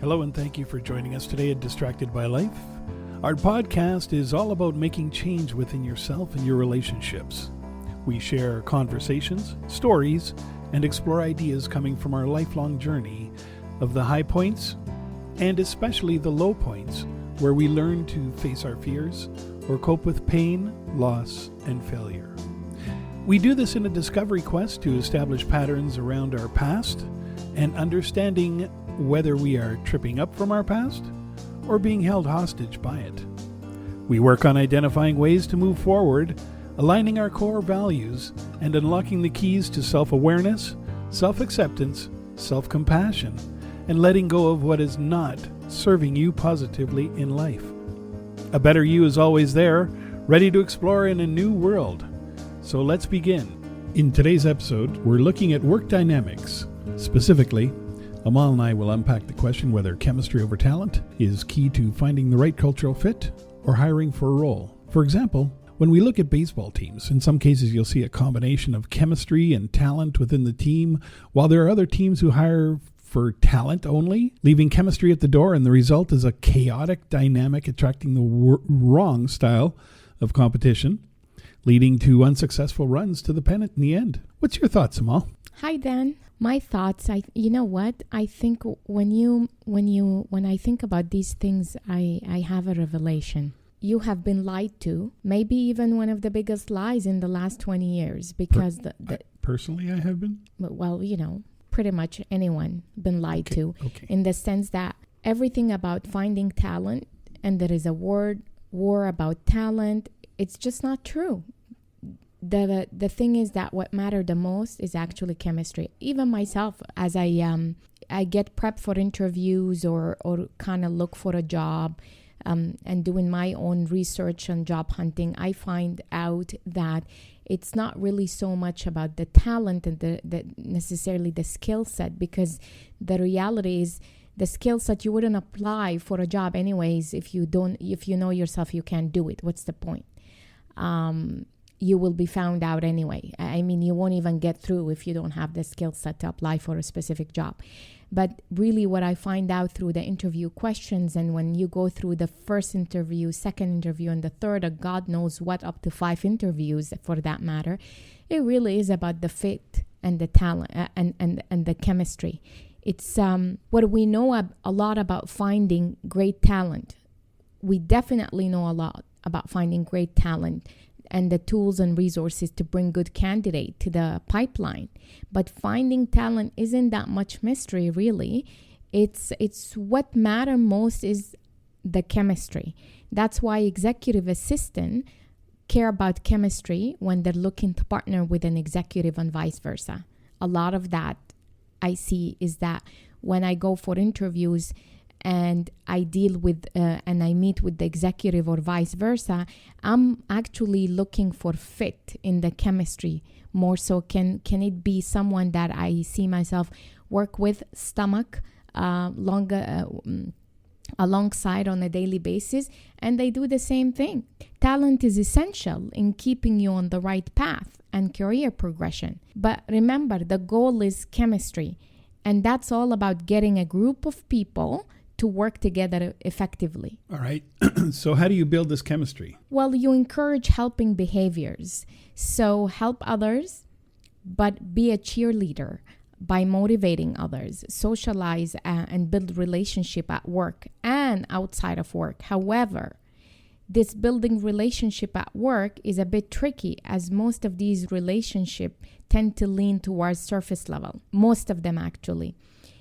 Hello and thank you for joining us today at Distracted by Life. Our podcast is all about making change within yourself and your relationships. We share conversations, stories, and explore ideas coming from our lifelong journey of the high points and especially the low points where we learn to face our fears or cope with pain, loss, and failure. We do this in a discovery quest to establish patterns around our past and understanding whether we are tripping up from our past or being held hostage by it. We work on identifying ways to move forward, aligning our core values, and unlocking the keys to self-awareness, self-acceptance, self-compassion, and letting go of what is not serving you positively in life. A better you is always there, ready to explore in a new world. So let's begin. In today's episode, we're looking at work dynamics. Specifically, Amal and I will unpack the question whether chemistry over talent is key to finding the right cultural fit or hiring for a role. For example, when we look at baseball teams, in some cases you'll see a combination of chemistry and talent within the team, while there are other teams who hire for talent only, leaving chemistry at the door, and the result is a chaotic dynamic attracting the wrong style of competition, leading to unsuccessful runs to the pennant in the end. What's your thoughts, Amal? Hi, Dan. My thoughts, I think when I think about these things, I have a revelation. You have been lied to, maybe even one of the biggest lies in the last 20 years, because personally I have been? Well, pretty much anyone been lied to, in the sense that everything about finding talent, and there is a war about talent, it's just not true. The thing is that what mattered the most is actually chemistry. Even myself, as I get prepped for interviews or kind of look for a job, and doing my own research on job hunting, I find out that it's not really so much about the talent and the necessarily the skill set, because the reality is the skill set you wouldn't apply for a job anyways if you know yourself you can't do it. What's the point? You will be found out anyway. I mean, you won't even get through if you don't have the skill set to apply for a specific job. But really what I find out through the interview questions, and when you go through the first interview, second interview, and the third, or God knows what, up to 5 interviews for that matter, it really is about the fit and the talent and the chemistry. It's what we know a lot about finding great talent. We definitely know a lot about finding great talent and the tools and resources to bring good candidate to the pipeline. But finding talent isn't that much mystery, really. It's what matter most is the chemistry. That's why executive assistants care about chemistry when they're looking to partner with an executive and vice versa. A lot of that I see is that when I go for interviews and I deal with and I meet with the executive or vice versa, I'm actually looking for fit in the chemistry more so. Can it be someone that I see myself work with alongside on a daily basis, and they do the same thing. Talent is essential in keeping you on the right path and career progression. But remember, the goal is chemistry, and that's all about getting a group of people to work together effectively. All right. So how do you build this chemistry? Well, you encourage helping behaviors. So help others, but be a cheerleader by motivating others. Socialize and build relationship at work and outside of work. However, this building relationship at work is a bit tricky, as most of these relationships tend to lean towards surface level. Most of them, actually.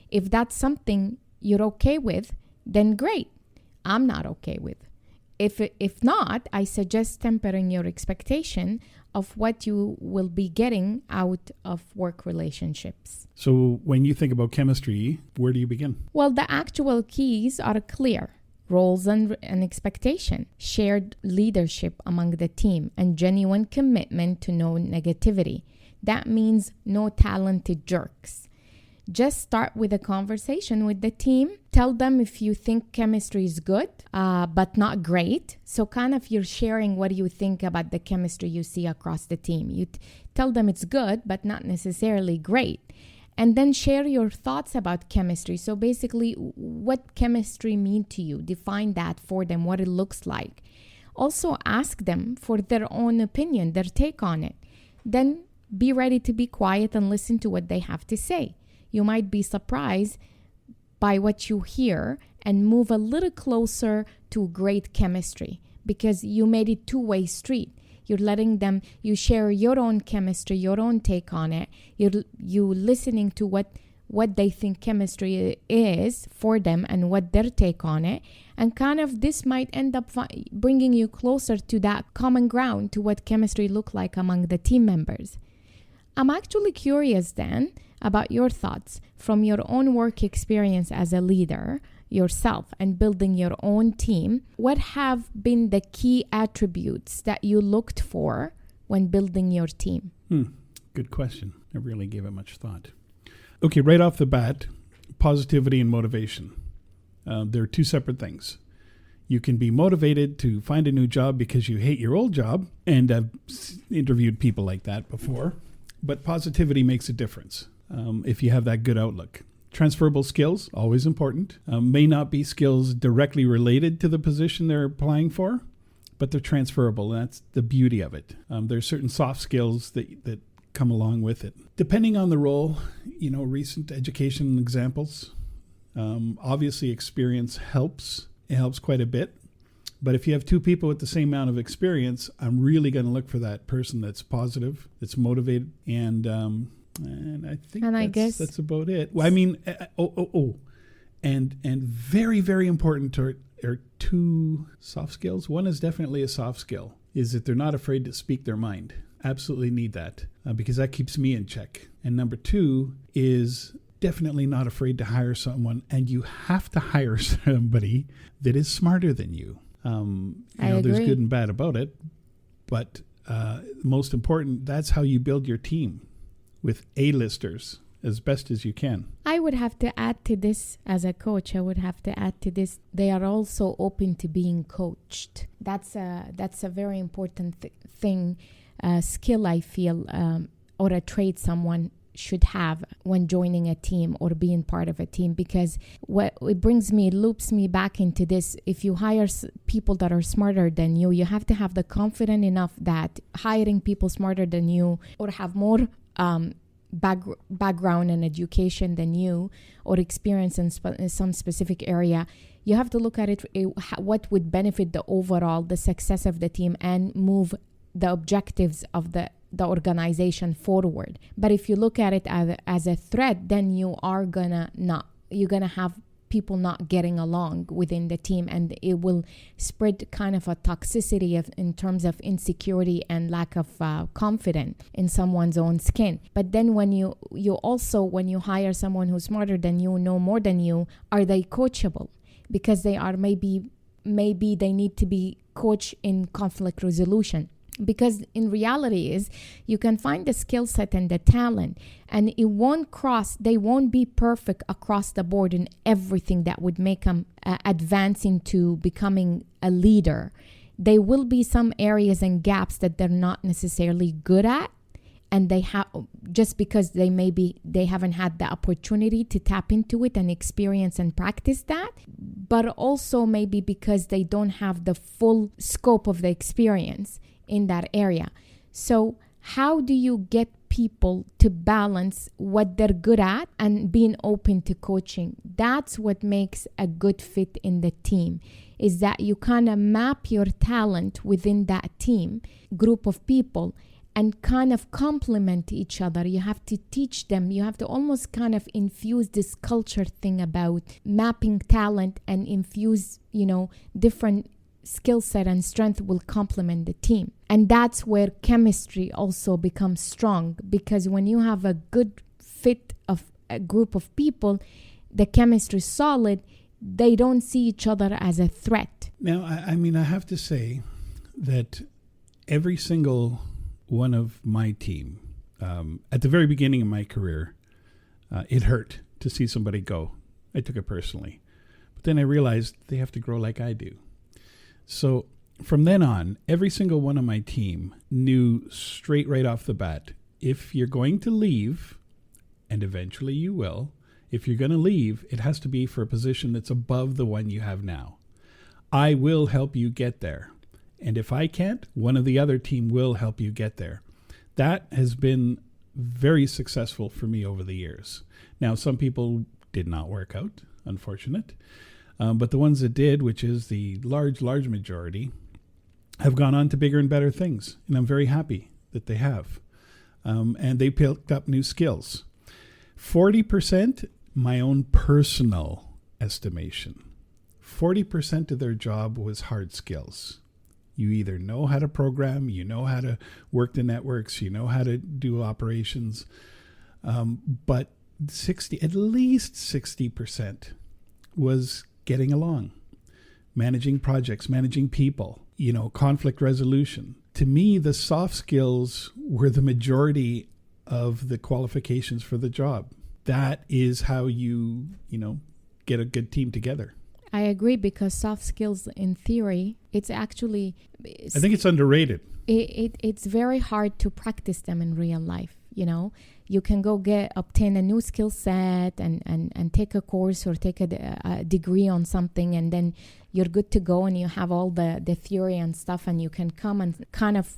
If that's something you're okay with, then great. I'm not okay with. If not, I suggest tempering your expectation of what you will be getting out of work relationships. So when you think about chemistry, where do you begin? Well, the actual keys are clear. Roles and expectation, shared leadership among the team, and genuine commitment to no negativity. That means no talented jerks. Just start with a conversation with the team. Tell them if you think chemistry is good, but not great. So kind of you're sharing what you think about the chemistry you see across the team. You tell them it's good, but not necessarily great. And then share your thoughts about chemistry. So basically, what chemistry mean to you? Define that for them, what it looks like. Also ask them for their own opinion, their take on it. Then be ready to be quiet and listen to what they have to say. You might be surprised by what you hear and move a little closer to great chemistry because you made it two-way street. You're letting them, you share your own chemistry, your own take on it. You listening to what they think chemistry is for them and what their take on it. And kind of this might end up bringing you closer to that common ground, to what chemistry look like among the team members. I'm actually curious then about your thoughts from your own work experience as a leader yourself and building your own team. What have been the key attributes that you looked for when building your team? Good question. I really gave it much thought. Okay, right off the bat, positivity and motivation. They're two separate things. You can be motivated to find a new job because you hate your old job, and I've interviewed people like that before. But positivity makes a difference if you have that good outlook. Transferable skills, always important. May not be skills directly related to the position they're applying for, but they're transferable. That's the beauty of it. There's certain soft skills that come along with it. Depending on the role, recent education examples, obviously experience helps. It helps quite a bit. But if you have two people with the same amount of experience, I'm really going to look for that person that's positive, that's motivated, and I think I guess that's about it. Well, I mean, and very, very important are two soft skills. One is definitely a soft skill, is that they're not afraid to speak their mind. Absolutely need that because that keeps me in check. And number two is definitely not afraid to hire someone, and you have to hire somebody that is smarter than you. There's good and bad about it, but most important, that's how you build your team with A-listers as best as you can. I would have to add to this as a coach. They are also open to being coached. That's a very important thing, skill I feel, or a trait someone should have when joining a team or being part of a team, because what it loops me back into this. If you hire people that are smarter than you have to have the confidence enough that hiring people smarter than you or have more background and education than you or experience in some specific area, you have to look at it, what would benefit the success of the team and move the objectives of the organization forward. But if you look at it as a threat, then you're gonna have people not getting along within the team, and it will spread kind of a toxicity in terms of insecurity and lack of confidence in someone's own skin. But then when you hire someone who's smarter than you, know more than you, are they coachable? Because they are maybe they need to be coached in conflict resolution. Because in reality is you can find the skill set and the talent, and they won't be perfect across the board in everything that would make them advance into becoming a leader. There will be some areas and gaps that they're not necessarily good at, and they have, just because they haven't had the opportunity to tap into it and experience and practice that, but also maybe because they don't have the full scope of the experience in that area. So how do you get people to balance what they're good at and being open to coaching? That's what makes a good fit in the team, is that you kind of map your talent within that team, group of people, and kind of complement each other. You have to teach them, you have to almost kind of infuse this culture thing about mapping talent and infuse, different skill set and strength will complement the team. And that's where chemistry also becomes strong, because when you have a good fit of a group of people, the chemistry is solid, they don't see each other as a threat. Now, I have to say that every single one of my team, at the very beginning of my career, it hurt to see somebody go. I took it personally. But then I realized they have to grow like I do. So from then on, every single one of my team knew right off the bat, if you're going to leave and eventually you will, if you're going to leave, it has to be for a position that's above the one you have now. I will help you get there. And if I can't, one of the other team will help you get there. That has been very successful for me over the years. Now, some people did not work out, unfortunate. But the ones that did, which is the large majority, have gone on to bigger and better things. And I'm very happy that they have. And they picked up new skills. 40%, my own personal estimation, 40% of their job was hard skills. You either know how to program, you know how to work the networks, you know how to do operations, but at least 60% was getting along, managing projects, managing people, conflict resolution. To me, the soft skills were the majority of the qualifications for the job. That is how you get a good team together. I agree, because soft skills in theory, I think it's underrated. It's very hard to practice them in real life. You can go obtain a new skill set and take a course or take a degree on something, and then you're good to go and you have all the theory and stuff, and you can come and kind of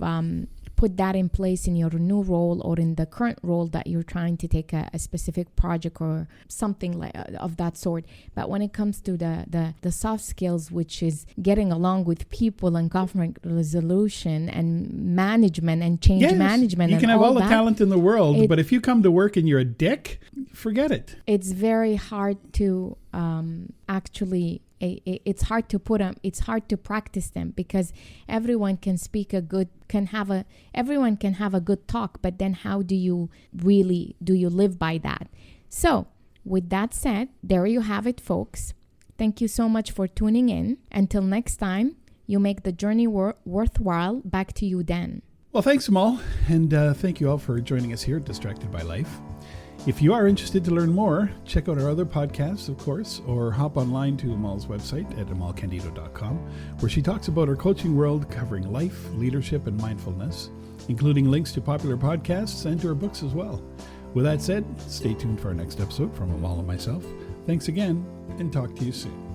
put that in place in your new role or in the current role that you're trying to take a specific project or something like of that sort. But when it comes to the soft skills, which is getting along with people and conflict resolution and management and change management, you can have all the talent in the world, but if you come to work and you're a dick, forget it. It's very hard to actually. It's hard to put them. It's hard to practice them, because everyone can everyone can have a good talk, but then how do you live by that? So with that said, there you have it, folks. Thank you so much for tuning in. Until next time, you make the journey worthwhile. Back to you, Dan. Well, thanks, Amal, and thank you all for joining us here at Distracted by Life. If you are interested to learn more, check out our other podcasts, of course, or hop online to Amal's website at amalcandido.com, where she talks about her coaching world covering life, leadership, and mindfulness, including links to popular podcasts and to her books as well. With that said, stay tuned for our next episode from Amal and myself. Thanks again, and talk to you soon.